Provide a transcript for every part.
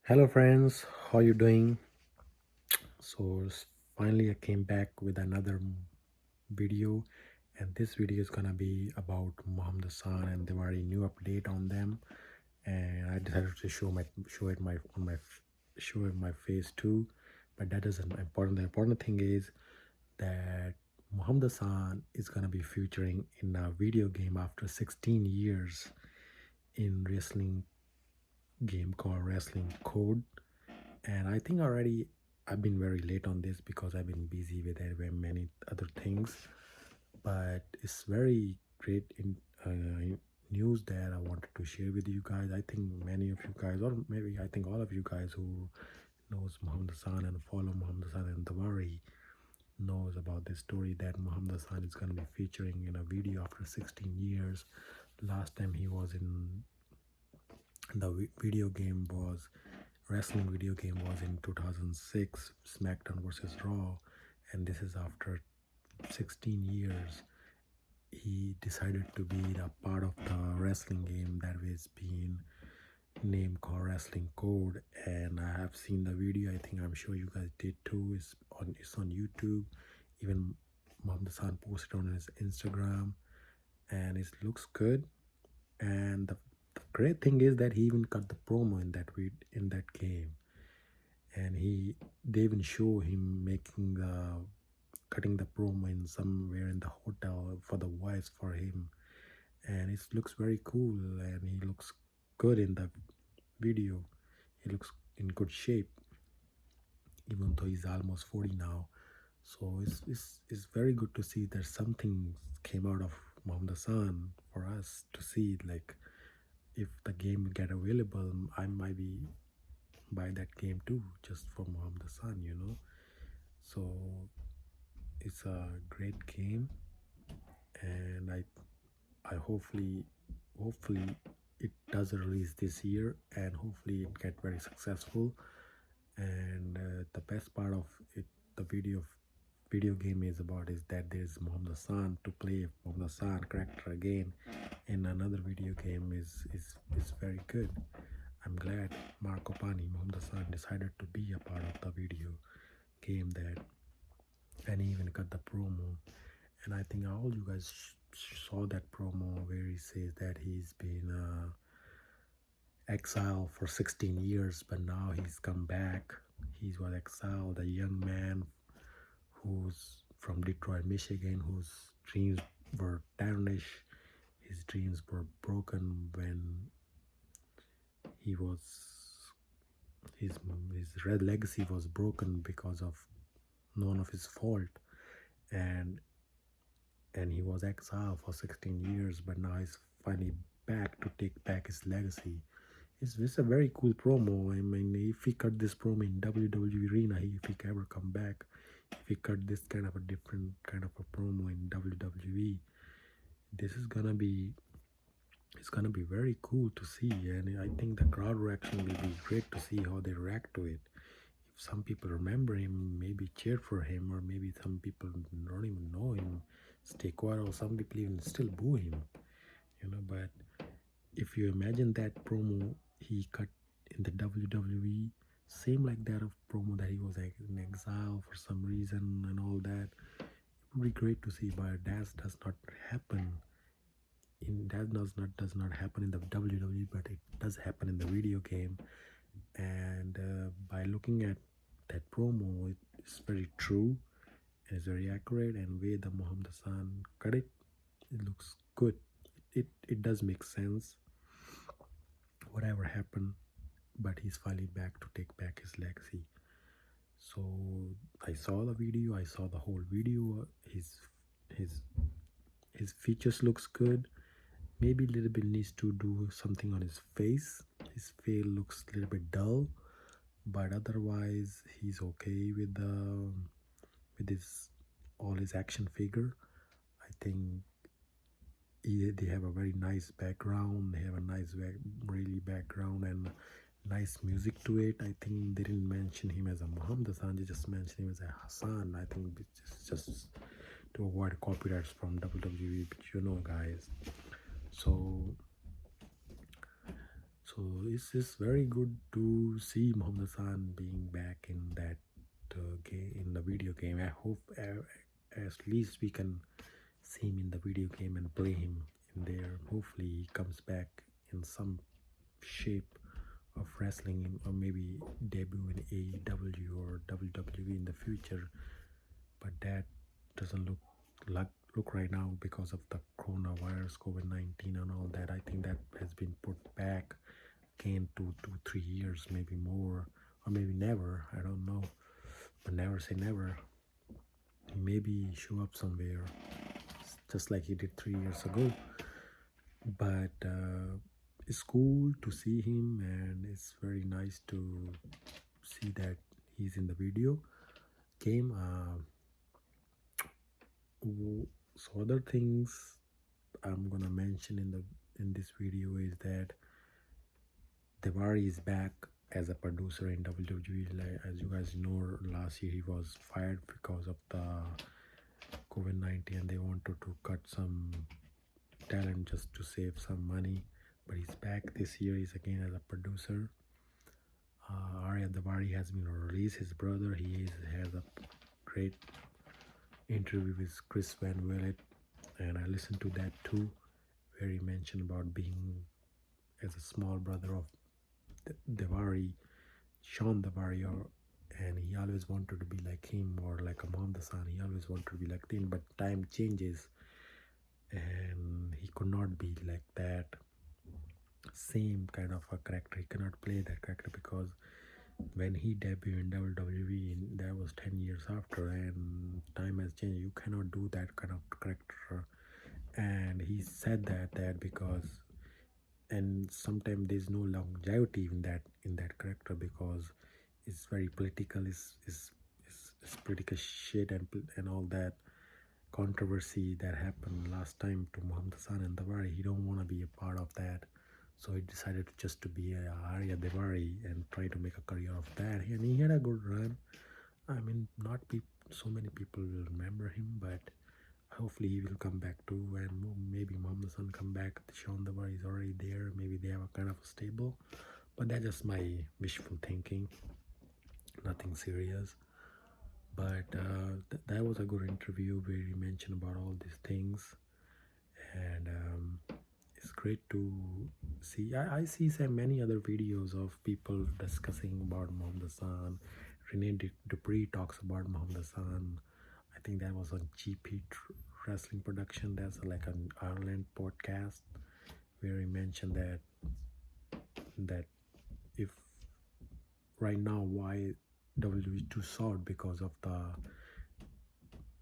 Hello friends, how you doing? Finally I came back with another video, and this video is gonna be about Muhammad Hassan and Daivari new update on them. And I decided to show it my on my show it my face too, but that isn't important. The important thing is that Muhammad Hassan is gonna be featuring in a video game after 16 years in wrestling game called Wrestling Code. And I think already I've been very late on this because I've been busy with many other things, but it's very great in news that I wanted to share with you guys. I think many of you guys, or maybe I think all of you guys who knows Muhammad Hassan and follow Muhammad Hassan and Daivari knows about this story that Muhammad Hassan is going to be featuring in a video after 16 years. Last time he was in the video game was wrestling video game was in 2006, SmackDown versus Raw, and this is after 16 years. He decided to be the part of the wrestling game that is being named called Wrestling Code, and I have seen the video. I think I'm sure you guys did too. It's on YouTube. Even Mohammed Hassan posted on his Instagram, and it looks good. And the great thing is that he even cut the promo in that game, and they even show him making the cutting the promo in somewhere in the hotel for the voice for him, and it looks very cool, and he looks good in the video. He looks in good shape, even though he's almost 40 now. So it's very good to see that something came out of Muhammad Hassan for us to see. Like, if the game get available, I might be buy that game too, just for Muhammad Hassan. So it's a great game, and I hopefully it does release this year, and hopefully it get very successful. And the best part of it, the video game is about is that there's Muhammad Hassan to play Muhammad Hassan character again in another video game is very good. I'm glad Marco Pani Muhammad Hassan decided to be a part of the video game that, and he even cut the promo. And I think all you guys saw that promo where he says that he's been exiled for 16 years, but now he's come back. He was exiled, a young man who's from Detroit, Michigan, whose dreams were tarnished. His dreams were broken when he was his red legacy was broken because of none of his fault, and he was exiled for 16 years, but now he's finally back to take back his legacy. It's a very cool promo. I mean, if he cut this promo in WWE Arena, if he ever come back, if he cut this kind of a different kind of a promo in WWE, this is gonna be it's gonna be very cool to see, and I think the crowd reaction will be great to see how they react to it. If some people remember him, maybe cheer for him, or maybe some people don't even know him, stay quiet, or some people even still boo him. But if you imagine that promo he cut in the WWE, same like that of promo that he was like in exile for some reason and all that, it would be great to see. But that does not happen does not happen in the WWE, but it does happen in the video game. And by looking at that promo, it's very true and it's very accurate. And way the Muhammad Hassan cut it looks good. It does make sense. Whatever happened, but he's finally back to take back his legacy. So I saw the video. I saw the whole video. His his features looks good. Maybe a little bit needs to do something on his face. His face looks a little bit dull, but otherwise he's okay with his all his action figure. I think they have a very nice background. They have a nice really background and nice music to it. I think they didn't mention him as a Muhammad Hassan, they just mentioned him as a Hassan. I think it's just to avoid copyrights from WWE, but guys. So So it's very good to see Muhammad Hassan being back in that game, in the video game. I hope at least we can see him in the video game and play him in there. Hopefully he comes back in some shape of wrestling, or maybe debut in AEW or WWE in the future. But that doesn't look right now because of the coronavirus, COVID-19, and all that. I think that has been put back again to 2 3 years, maybe more, or maybe never. I don't know, but never say never. Maybe show up somewhere, just like he did 3 years ago. But it's cool to see him, and it's very nice to see that he's in the video game. So other things I'm gonna mention in this video is that Daivari is back as a producer in WWE. Like, as you guys know, last year he was fired because of the COVID-19, and they wanted to cut some talent just to save some money. But he's back this year. He's again as a producer. Arya Daivari has been released. His brother, has a great interview with Chris Van Vliet, and I listened to that too, where he mentioned about being as a small brother of Daivari, Sean Daivari, and he always wanted to be like him, or like a Muhammad Hassan. He always wanted to be like him, but time changes, and he could not be like that same kind of a character. He cannot play that character because when he debuted in WWE, that was 10 years after, and time has changed. You cannot do that kind of character. And he said that because, and sometimes there's no longevity in that character, because it's very political. It's political shit, and all that controversy that happened last time to Muhammad Hassan and Daivari. He don't want to be a part of that, so he decided just to be a Arya Daivari and try to make a career of that. And he had a good run. I mean, not so many people will remember him, but hopefully he will come back too, and maybe Muhammad Hassan come back. Sean Daivari is already there. Maybe they have a kind of a stable, but that's just my wishful thinking. Nothing serious. But that was a good interview where he mentioned about all these things, and it's great to see. I see so many other videos of people discussing about Muhammad Hassan. Rene Dupree talks about Muhammad Hassan. I think that was on GP Wrestling Production. That's like an Ireland podcast where he mentioned that if right now why WWE is too short because of the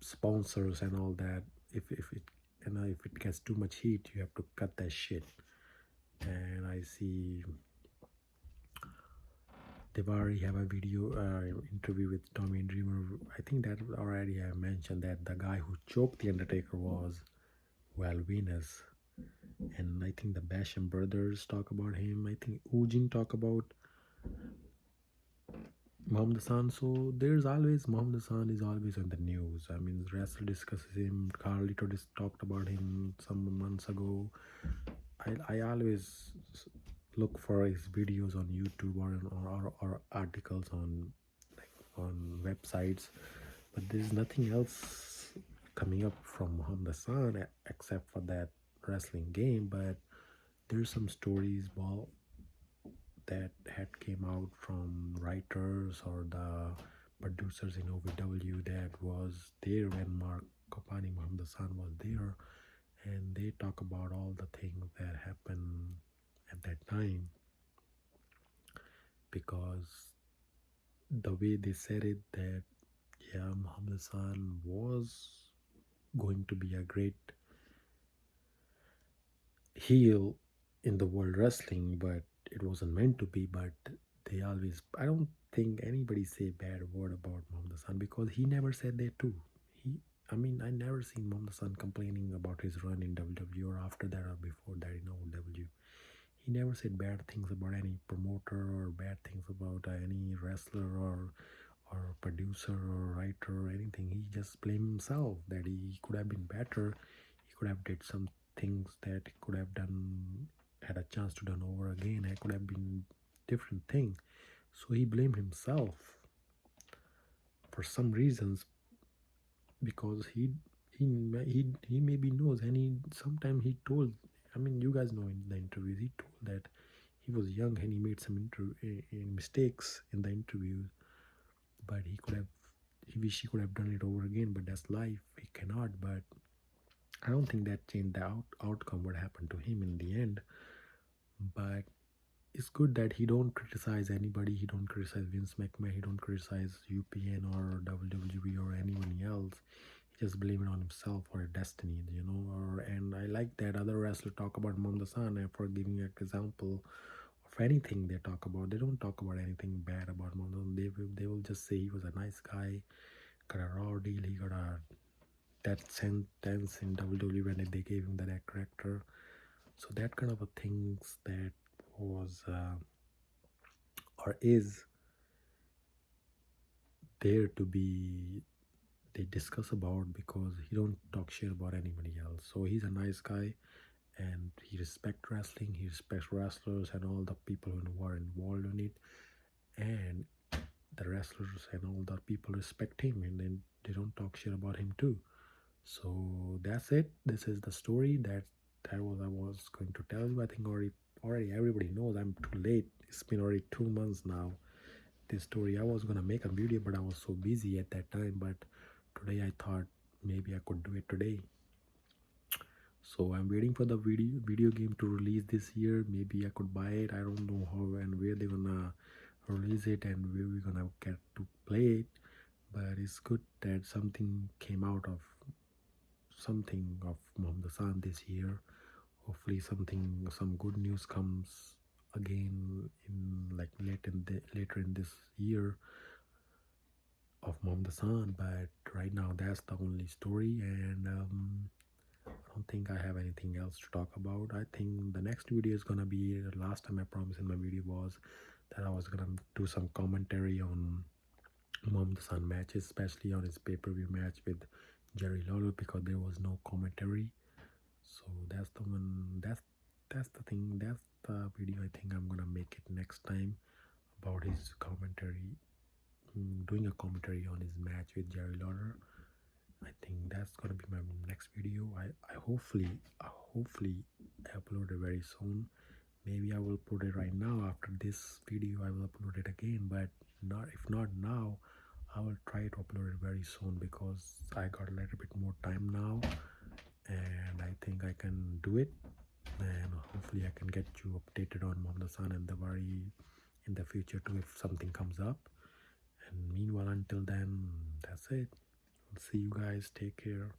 sponsors and all that. If it gets too much heat, you have to cut that shit. And I see Daivari have a video interview with Tommy Dreamer. I think that already I mentioned that the guy who choked the Undertaker was Venus, and I think the Basham brothers talk about him. I think Ujin talk about Muhammad Hassan. So there's always Muhammad Hassan is always on the news. I mean, wrestler discusses him. Carlito just talked about him some months ago. I always look for his videos on YouTube or articles on websites, but there's nothing else coming up from Muhammad Hassan except for that wrestling game. But there's some stories that had came out from writers or the producers in OVW that was there when Mark Kopani Muhammad Hassan was there, and they talk about all the things that happened at that time, because the way they said it, that yeah, Muhammad Hassan was going to be a great heel in the world wrestling, but it wasn't meant to be. But they always, I don't think anybody say bad word about Muhammad Hassan, because he never said that too. I never seen Muhammad Hassan complaining about his run in WWE or after that or before that in OW. He never said bad things about any promoter or bad things about any wrestler or producer or writer or anything. He just blamed himself that he could have been better. He could have did some things that he could have done, had a chance to done over again. I could have been different thing. So he blamed himself for some reasons, because he maybe knows, and he sometimes he told, I mean, you guys know in the interviews he told that he was young and he made some mistakes in the interviews, but he wish he could have done it over again, but that's life, he cannot. But I don't think that changed the outcome what happened to him in the end. But it's good that he don't criticize anybody. He don't criticize Vince McMahon. He don't criticize UPN or WWE or anyone else. He just blame it on himself or destiny, and I like that other wrestler talk about Muhammad Hassan for giving an example of anything they talk about. They don't talk about anything bad about Muhammad Hassan. They will just say he was a nice guy, got a raw deal, he got a that sentence in WWE when they gave him that character. So that kind of a things that was or is there to be they discuss about, because he don't talk shit about anybody else. So he's a nice guy, and he respects wrestling, he respects wrestlers and all the people who are involved in it, and the wrestlers and all the people respect him, and then they don't talk shit about him too. So that's it. This is the story that was I was going to tell you. I think already everybody knows. I'm too late. It's been already 2 months now. This story, I was gonna make a video, but I was so busy at that time. But today I thought maybe I could do it today. So I'm waiting for the video game to release this year. Maybe I could buy it. I don't know how and where they're gonna release it and where we're gonna get to play it. But it's good that something came out of Muhammad Hassan this year. Hopefully some good news comes again in like later in this year of Muhammad Hassan. But right now that's the only story, and I don't think I have anything else to talk about. I think the next video is gonna be, the last time I promised in my video was that I was gonna do some commentary on Muhammad Hassan matches, especially on his pay-per-view match with Jerry Lawler, because there was no commentary. So that's the one. That's the thing. That's the video. I think I'm gonna make it next time about his commentary, doing a commentary on his match with Jerry Lawler. I think that's gonna be my next video. I hopefully upload it very soon. Maybe I will put it right now. After this video, I will upload it again. But not if not now, I will try to upload it very soon, because I got a little bit more time now, and I think I can do it. And hopefully I can get you updated on Muhammad Hassan and Daivari in the future too if something comes up. And meanwhile, until then, that's it. I'll see you guys. Take care.